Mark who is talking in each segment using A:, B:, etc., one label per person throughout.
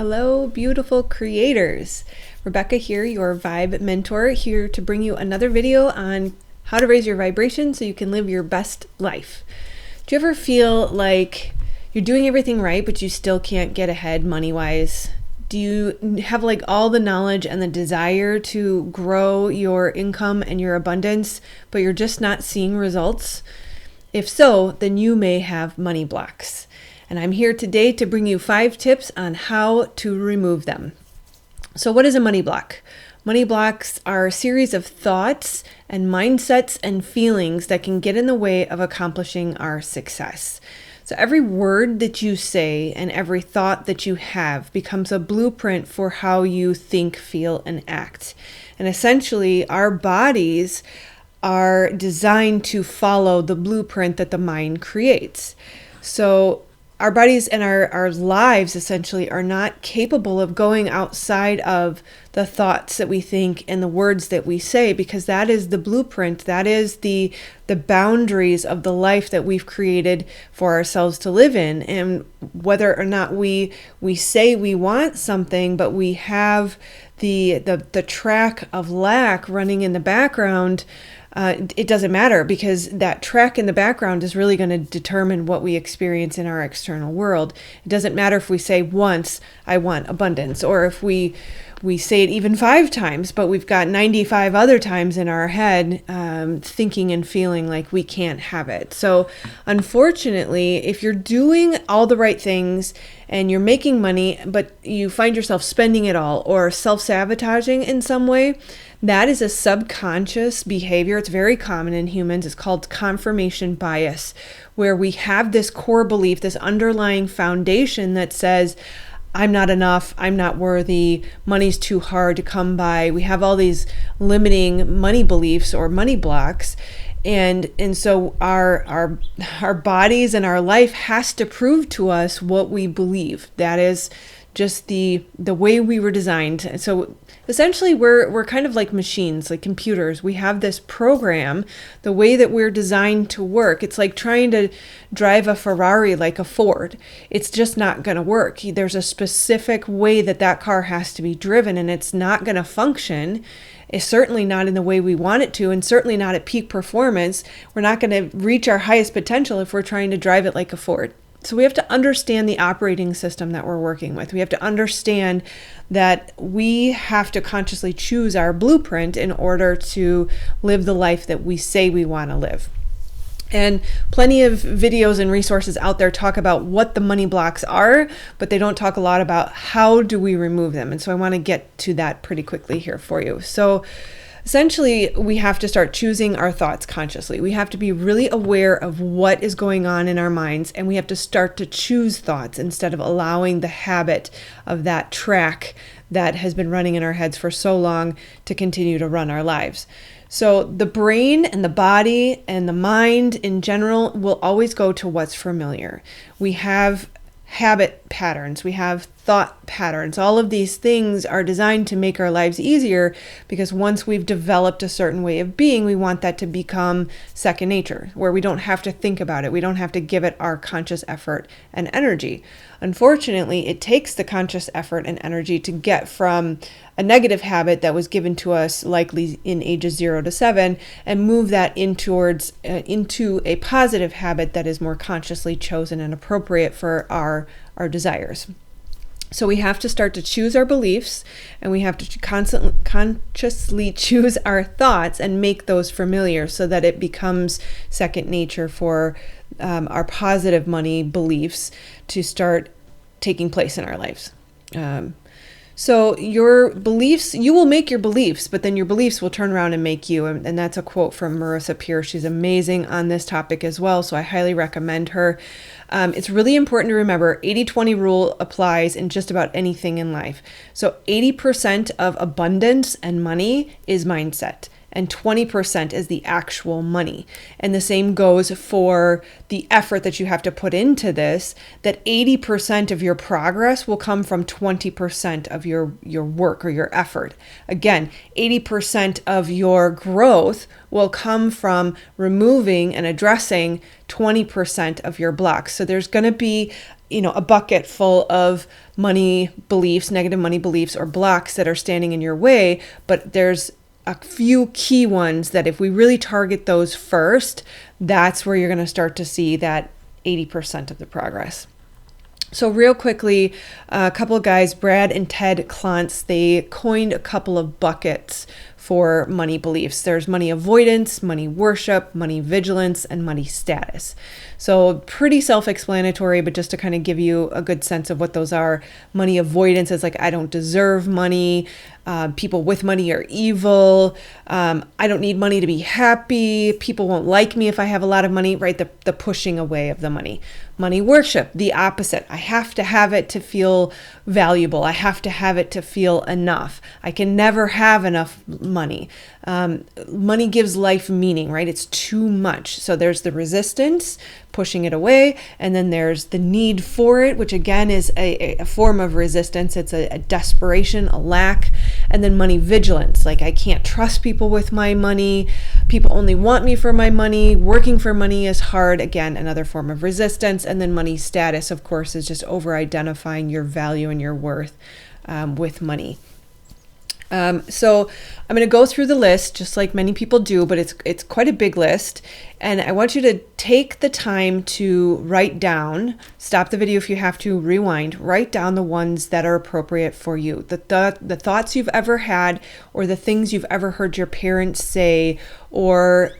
A: Hello, beautiful creators. Rebecca here, your vibe mentor, here to bring you another video on how to raise your vibration so you can live your best life. Do you ever feel like you're doing everything right, but you still can't get ahead money-wise? Do you have like all the knowledge and the desire to grow your income and your abundance, but you're just not seeing results? If so, then you may have money blocks. And I'm here today to bring you 5 tips on how to remove them. So what is a money block? Money blocks are a series of thoughts and mindsets and feelings that can get in the way of accomplishing our success. So every word that you say and every thought that you have becomes a blueprint for how you think, feel, and act. And essentially, our bodies are designed to follow the blueprint that the mind creates. So our bodies and our lives essentially are not capable of going outside of the thoughts that we think and the words that we say, because that is the blueprint, that is the boundaries of the life that we've created for ourselves to live in. And whether or not we say we want something, but we have the track of lack running in the background, it doesn't matter, because that track in the background is really going to determine what we experience in our external world. It doesn't matter if we say once, I want abundance, or if we say it even 5 times, but we've got 95 other times in our head thinking and feeling like we can't have it. So unfortunately, if you're doing all the right things and you're making money, but you find yourself spending it all or self-sabotaging in some way, that is a subconscious behavior. It's very common in humans. It's called confirmation bias, where we have this core belief, this underlying foundation that says, I'm not enough, I'm not worthy, money's too hard to come by. We have all these limiting money beliefs or money blocks. And so our bodies and our life has to prove to us what we believe. That is just the way we were designed. So essentially we're kind of like machines, like computers. We have this program, the way that we're designed to work. It's like trying to drive a Ferrari like a Ford. It's just not going to work. There's a specific way that car has to be driven, and it's not going to function. It's certainly not in the way we want it to, and certainly not at peak performance. We're not going to reach our highest potential if we're trying to drive it like a Ford. So we have to understand the operating system that we're working with. We have to understand that we have to consciously choose our blueprint in order to live the life that we say we want to live. And plenty of videos and resources out there talk about what the money blocks are, but they don't talk a lot about how do we remove them. And so I want to get to that pretty quickly here for you. So essentially, we have to start choosing our thoughts consciously. We have to be really aware of what is going on in our minds, and we have to start to choose thoughts instead of allowing the habit of that track that has been running in our heads for so long to continue to run our lives. So the brain and the body and the mind in general will always go to what's familiar. We have habit patterns, we have thought patterns. All of these things are designed to make our lives easier, because once we've developed a certain way of being, we want that to become second nature, where we don't have to think about it. We don't have to give it our conscious effort and energy. Unfortunately, it takes the conscious effort and energy to get from a negative habit that was given to us likely in ages 0 to 7 and move that into a positive habit that is more consciously chosen and appropriate for our desires. So we have to start to choose our beliefs, and we have to consciously choose our thoughts and make those familiar so that it becomes second nature for our positive money beliefs to start taking place in our lives. So your beliefs, you will make your beliefs, but then your beliefs will turn around and make you. And that's a quote from Marissa Peer. She's amazing on this topic as well, so I highly recommend her. It's really important to remember 80-20 rule applies in just about anything in life. So 80% of abundance and money is mindset, and 20% is the actual money. And the same goes for the effort that you have to put into this, that 80% of your progress will come from 20% of your work or your effort. Again, 80% of your growth will come from removing and addressing 20% of your blocks. So there's going to be a bucket full of money beliefs, negative money beliefs, or blocks that are standing in your way, but there's a few key ones that if we really target those first, that's where you're going to start to see that 80% of the progress. So real quickly, a couple of guys, Brad and Ted Klontz, they coined a couple of buckets for money beliefs. There's money avoidance, money worship, money vigilance, and money status. So pretty self-explanatory, but just to kind of give you a good sense of what those are. Money avoidance is like, I don't deserve money. People with money are evil. I don't need money to be happy. People won't like me if I have a lot of money, right? The pushing away of the money. Money worship, the opposite. I have to have it to feel valuable. I have to have it to feel enough. I can never have enough money. Money gives life meaning, right? It's too much. So there's the resistance, pushing it away, and then there's the need for it, which again is a form of resistance. It's a desperation, a lack. And then money vigilance, like I can't trust people with my money. People only want me for my money. Working for money is hard. Again, another form of resistance. And then money status, of course, is just over-identifying your value and your worth with money. So I'm going to go through the list just like many people do, but it's quite a big list. And I want you to take the time to write down, stop the video if you have to, rewind, write down the ones that are appropriate for you. The thoughts you've ever had, or the things you've ever heard your parents say, or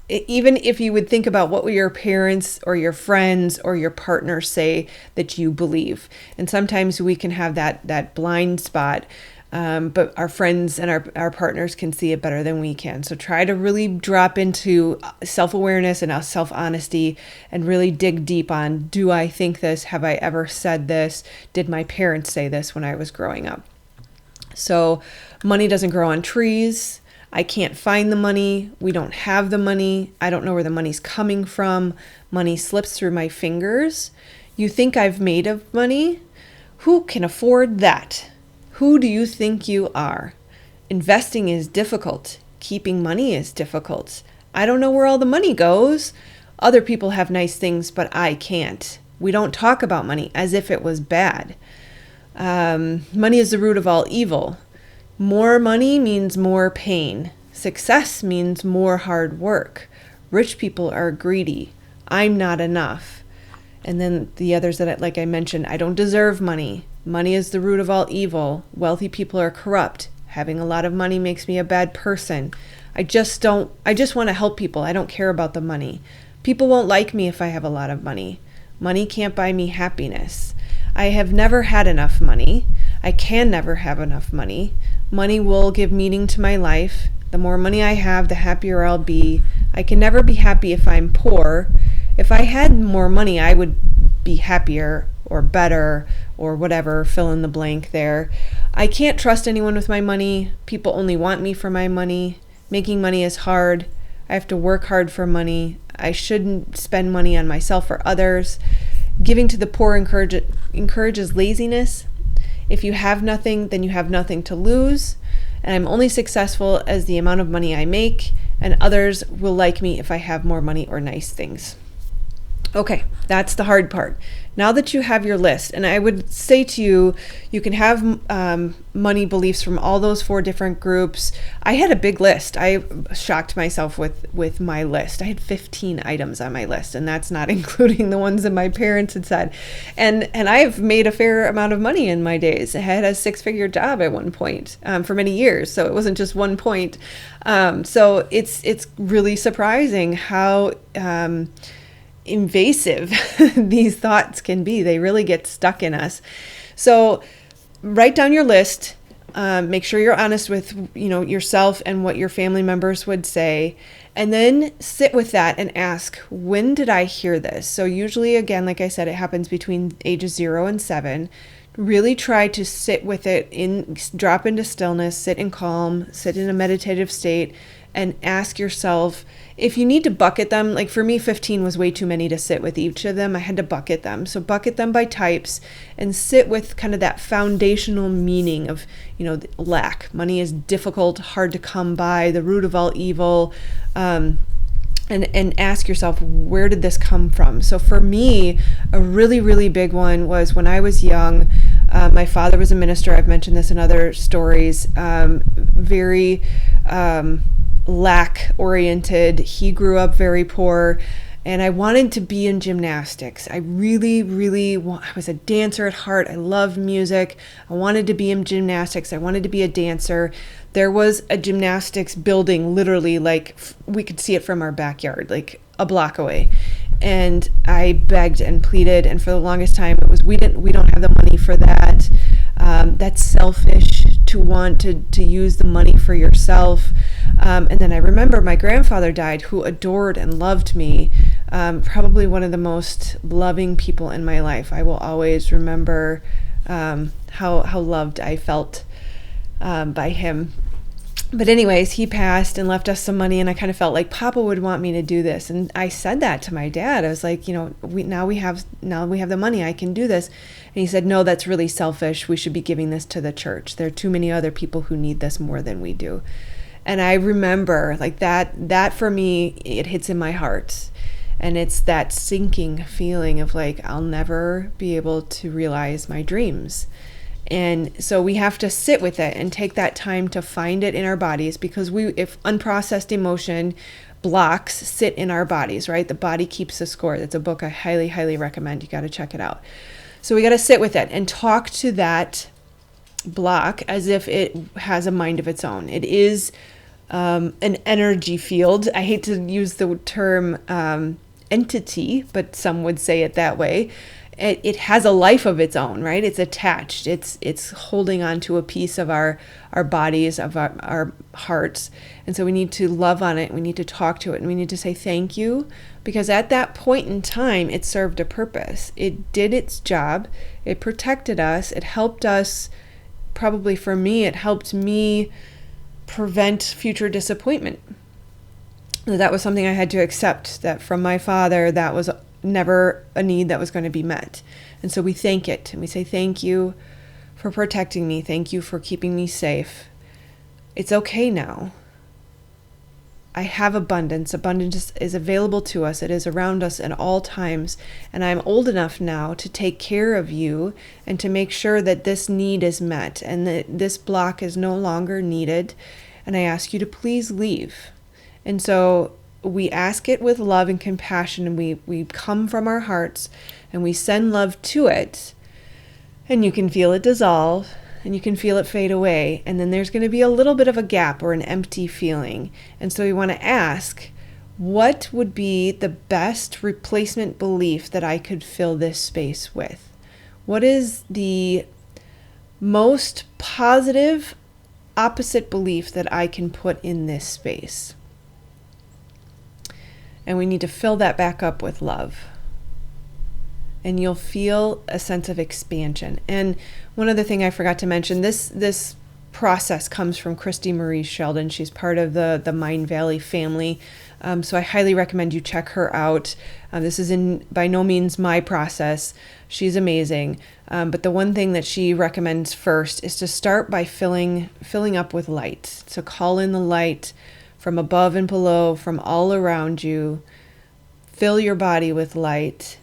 A: even if you would think about what will your parents or your friends or your partner say that you believe. And sometimes we can have that blind spot. But our friends and our partners can see it better than we can. So try to really drop into self-awareness and self-honesty and really dig deep on, do I think this? Have I ever said this? Did my parents say this when I was growing up? So money doesn't grow on trees. I can't find the money. We don't have the money. I don't know where the money's coming from. Money slips through my fingers. You think I've made of money? Who can afford that? Who do you think you are? Investing is difficult. Keeping money is difficult. I don't know where all the money goes. Other people have nice things, but I can't. We don't talk about money as if it was bad. Money is the root of all evil. More money means more pain. Success means more hard work. Rich people are greedy. I'm not enough. And then the others that, like I mentioned, I don't deserve money. Money is the root of all evil. Wealthy people are corrupt. Having a lot of money makes me a bad person. I just want to help people. I don't care about the money. People won't like me if I have a lot of money. Money can't buy me happiness. I have never had enough money. I can never have enough money. Money will give meaning to my life. The more money I have, the happier I'll be. I can never be happy if I'm poor. If I had more money, I would be happier or better or whatever, fill in the blank there. I can't trust anyone with my money. People only want me for my money. Making money is hard. I have to work hard for money. I shouldn't spend money on myself or others. Giving to the poor encourages laziness. If you have nothing, then you have nothing to lose. And I'm only successful as the amount of money I make, and others will like me if I have more money or nice things. Okay, that's the hard part. Now that you have your list, and I would say to you, you can have money beliefs from all those 4 different groups. I had a big list. I shocked myself with my list. I had 15 items on my list, and that's not including the ones that my parents had said. And I've made a fair amount of money in my days. I had a 6-figure job at one point for many years, so it wasn't just one point. So it's really surprising how invasive these thoughts can be. They really get stuck in us. So write down your list. Make sure you're honest with yourself and what your family members would say, and then sit with that and ask, when did I hear this? So usually, again, like I said, it happens between ages 0 and 7. Really try to sit with it, drop into stillness, sit in calm, sit in a meditative state, and ask yourself, if you need to bucket them, like for me, 15 was way too many to sit with each of them. I had to bucket them. So bucket them by types and sit with kind of that foundational meaning of, lack. Money is difficult, hard to come by, the root of all evil. and ask yourself, where did this come from? So for me, a really, really big one was when I was young. My father was a minister. I've mentioned this in other stories. Very lack oriented. He grew up very poor. And I wanted to be in gymnastics. I was a dancer at heart. I loved music. I wanted to be in gymnastics. I wanted to be a dancer. There was a gymnastics building, literally, like we could see it from our backyard, like a block away. And I begged and pleaded, and for the longest time it was, we don't have the money for that. That's selfish to want to use the money for yourself. And then I remember my grandfather died, who adored and loved me. Probably one of the most loving people in my life. I will always remember how loved I felt by him. But anyways, he passed and left us some money, and I kind of felt like Papa would want me to do this. And I said that to my dad. I was like, now we have the money. I can do this. And he said, no, that's really selfish. We should be giving this to the church. There are too many other people who need this more than we do. And I remember like that for me, it hits in my heart. And it's that sinking feeling of like, I'll never be able to realize my dreams. And so we have to sit with it and take that time to find it in our bodies, because if unprocessed emotion blocks sit in our bodies, right? The body keeps the score. That's a book I highly, highly recommend. You got to check it out. So we got to sit with it and talk to that block as if it has a mind of its own. It is an energy field. I hate to use the term entity, but some would say it that way. It has a life of its own, right? It's attached. It's holding on to a piece of our bodies, of our hearts. And so we need to love on it. We need to talk to it. And we need to say thank you, because at that point in time, it served a purpose. It did its job. It protected us. It helped us. Probably for me, it helped me prevent future disappointment. That was something I had to accept, that from my father, that was never a need that was going to be met. And so we thank it, and we say, thank you for protecting me. Thank you for keeping me safe. It's okay now. I have abundance. Abundance is available to us. It is around us at all times. And I'm old enough now to take care of you and to make sure that this need is met and that this block is no longer needed. And I ask you to please leave. And so we ask it with love and compassion, and we come from our hearts and we send love to it, and you can feel it dissolve and you can feel it fade away. And then there's going to be a little bit of a gap or an empty feeling. And so we want to ask, what would be the best replacement belief that I could fill this space with? What is the most positive opposite belief that I can put in this space? And we need to fill that back up with love. And you'll feel a sense of expansion. And one other thing I forgot to mention, this process comes from Christy Marie Sheldon. She's part of the Mind Valley family. So I highly recommend you check her out. This is by no means my process. She's amazing. But the one thing that she recommends first is to start by filling up with light. So call in the light from above and below, from all around you. Fill your body with light,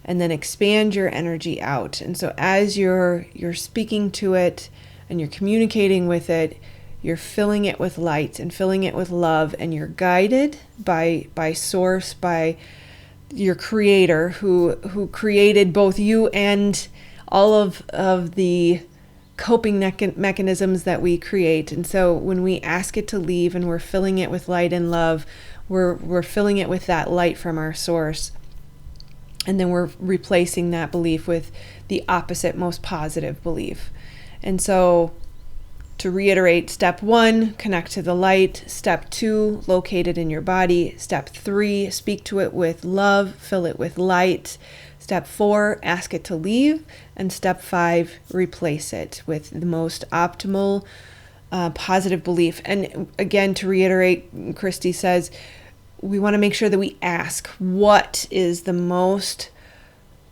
A: and then expand your energy out. And so as you're speaking to it and you're communicating with it, you're filling it with light and filling it with love, and you're guided by source, by your creator who created both you and all of the coping mechanisms that we create. And so when we ask it to leave and we're filling it with light and love, we're filling it with that light from our source. And then we're replacing that belief with the opposite, most positive belief. And so to reiterate, step 1, connect to the light. Step 2, locate it in your body. Step 3, speak to it with love, fill it with light. Step 4, ask it to leave. And step 5, replace it with the most optimal positive belief. And again, to reiterate, Christy says, we want to make sure that we ask, what is the most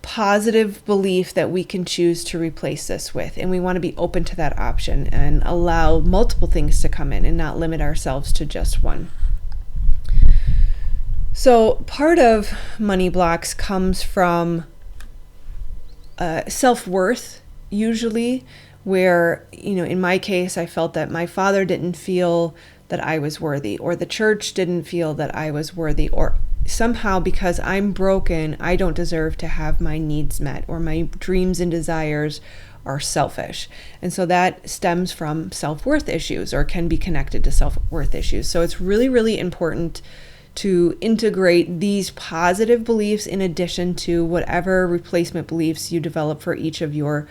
A: positive belief that we can choose to replace this with? And we want to be open to that option and allow multiple things to come in and not limit ourselves to just one. So part of money blocks comes from self-worth, usually, where, in my case, I felt that my father didn't feel that I was worthy, or the church didn't feel that I was worthy, or somehow because I'm broken, I don't deserve to have my needs met, or my dreams and desires are selfish. And so that stems from self-worth issues, or can be connected to self-worth issues. So it's really, really important to integrate these positive beliefs in addition to whatever replacement beliefs you develop for each of your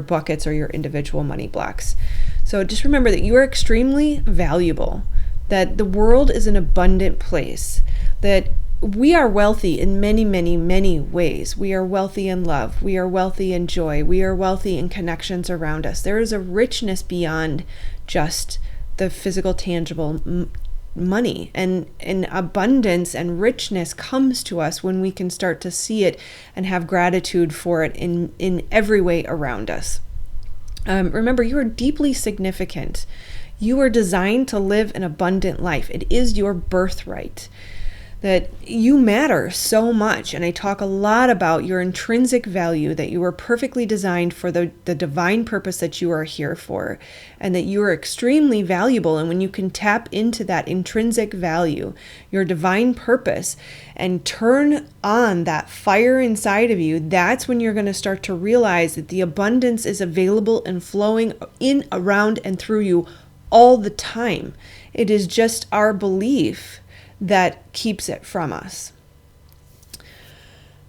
A: buckets or your individual money blocks. So just remember that you are extremely valuable, that the world is an abundant place, that we are wealthy in many, many, many ways. We are wealthy in love. We are wealthy in joy. We are wealthy in connections around us. There is a richness beyond just the physical, tangible money, and abundance and richness comes to us when we can start to see it and have gratitude for it in every way around us. Remember, you are deeply significant. You are designed to live an abundant life. It is your birthright. That you matter so much. And I talk a lot about your intrinsic value, that you are perfectly designed for the divine purpose that you are here for, and that you are extremely valuable. And when you can tap into that intrinsic value, your divine purpose, and turn on that fire inside of you, that's when you're going to start to realize that the abundance is available and flowing in, around, and through you all the time. It is just our belief that keeps it from us.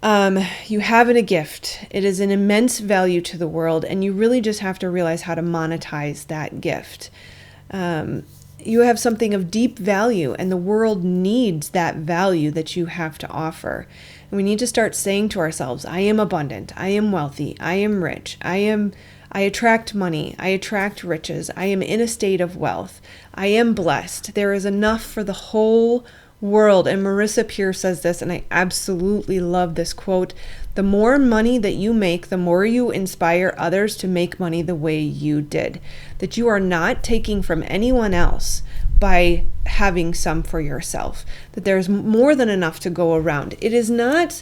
A: You have a gift. It is an immense value to the world, and you really just have to realize how to monetize that gift. You have something of deep value, and the world needs that value that you have to offer. And we need to start saying to ourselves, I am abundant, I am wealthy, I am rich, I attract money, I attract riches, I am in a state of wealth, I am blessed. There is enough for the whole world. And Marissa Peer says this, and I absolutely love this quote: the more money that you make, the more you inspire others to make money the way you did. That you are not taking from anyone else by having some for yourself. That there's more than enough to go around. It is not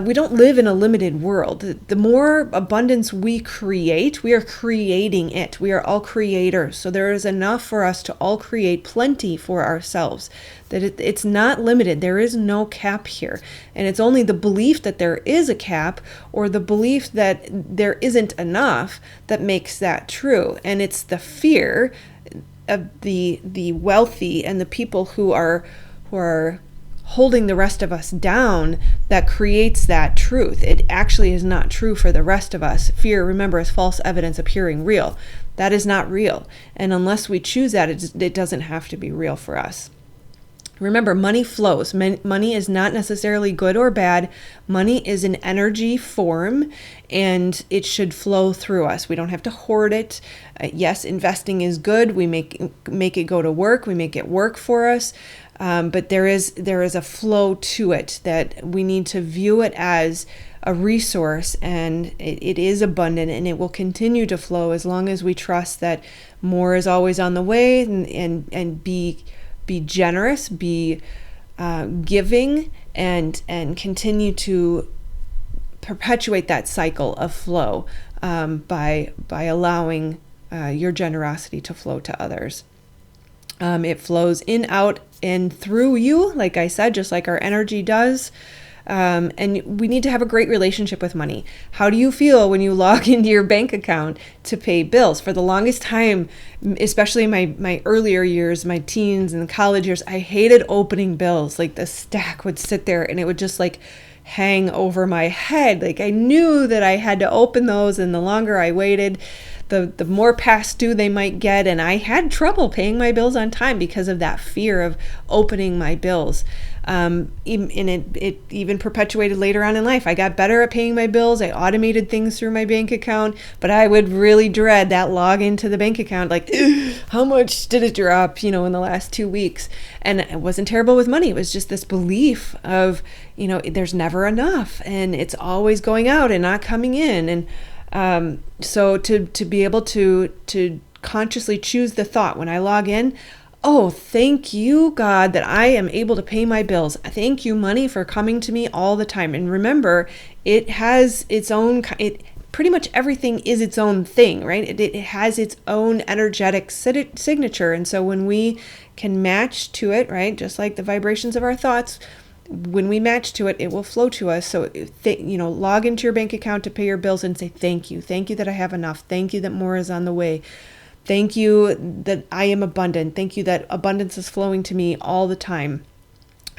A: we don't live in a limited world. The more abundance we create, we are creating it. We are all creators. So there is enough for us to all create plenty for ourselves. That it's not limited. There is no cap here. And it's only the belief that there is a cap, or the belief that there isn't enough, that makes that true. And it's the fear of the wealthy and the people who are holding the rest of us down that creates that truth. It actually is not true for the rest of us. Fear, remember, is false evidence appearing real. That is not real. And unless we choose that, it doesn't have to be real for us. Remember, money flows. Money is not necessarily good or bad. Money is an energy form, and it should flow through us. We don't have to hoard it. Yes, investing is good. We make it go to work. We make it work for us. But there is a flow to it, that we need to view it as a resource, and it is abundant, and it will continue to flow as long as we trust that more is always on the way, and be generous, be giving, and continue to perpetuate that cycle of flow by allowing your generosity to flow to others. It flows in, out, and through you, like I said, just like our energy does. And we need to have a great relationship with money. How do you feel when you log into your bank account to pay bills? For the longest time, especially in my earlier years, my teens and college years, I hated opening bills. Like the stack would sit there and it would just like hang over my head. Like I knew that I had to open those, and the longer I waited, the more past due they might get. And I had trouble paying my bills on time because of that fear of opening my bills. And it even perpetuated later on in life. I got better at paying my bills. I automated things through my bank account, but I would really dread that log into the bank account. Like, how much did it drop, in the last 2 weeks? And it wasn't terrible with money. It was just this belief of, there's never enough, and it's always going out and not coming in. And so to be able to consciously choose the thought when I log in, Oh, thank you, God, that I am able to pay my bills. Thank you, money, for coming to me all the time. And remember, it has its own, pretty much everything is its own thing, right? It has its own energetic signature. And so when we can match to it, right, just like the vibrations of our thoughts, when we match to it, it will flow to us. So, log into your bank account to pay your bills and say, thank you. Thank you that I have enough. Thank you that more is on the way. Thank you that I am abundant. Thank you that abundance is flowing to me all the time.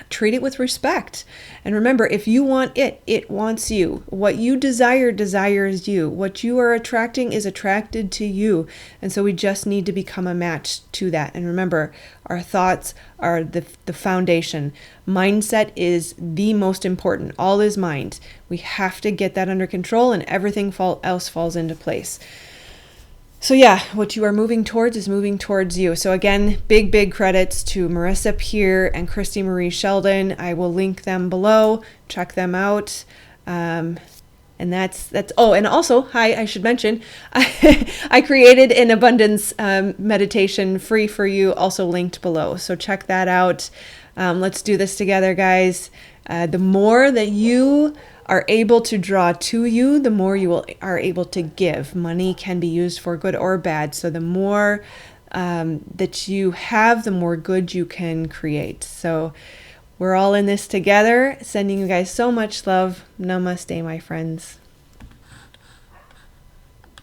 A: Treat it with respect. And remember, if you want it, it wants you. What you desire desires you. What you are attracting is attracted to you. And so we just need to become a match to that. And remember, our thoughts are the foundation. Mindset is the most important. All is mind. We have to get that under control, and everything else falls into place. So yeah, what you are moving towards is moving towards you. So again, big credits to Marissa Peer and Christy Marie Sheldon. I will link them below. Check them out. And that's oh, and also, hi, I should mention, I created an abundance meditation free for you, also linked below. So check that out. Let's do this together, guys. The more that you are able to draw to you, the more you are able to give. Money can be used for good or bad. So the more that you have, the more good you can create. So we're all in this together. Sending you guys so much love. Namaste, my friends.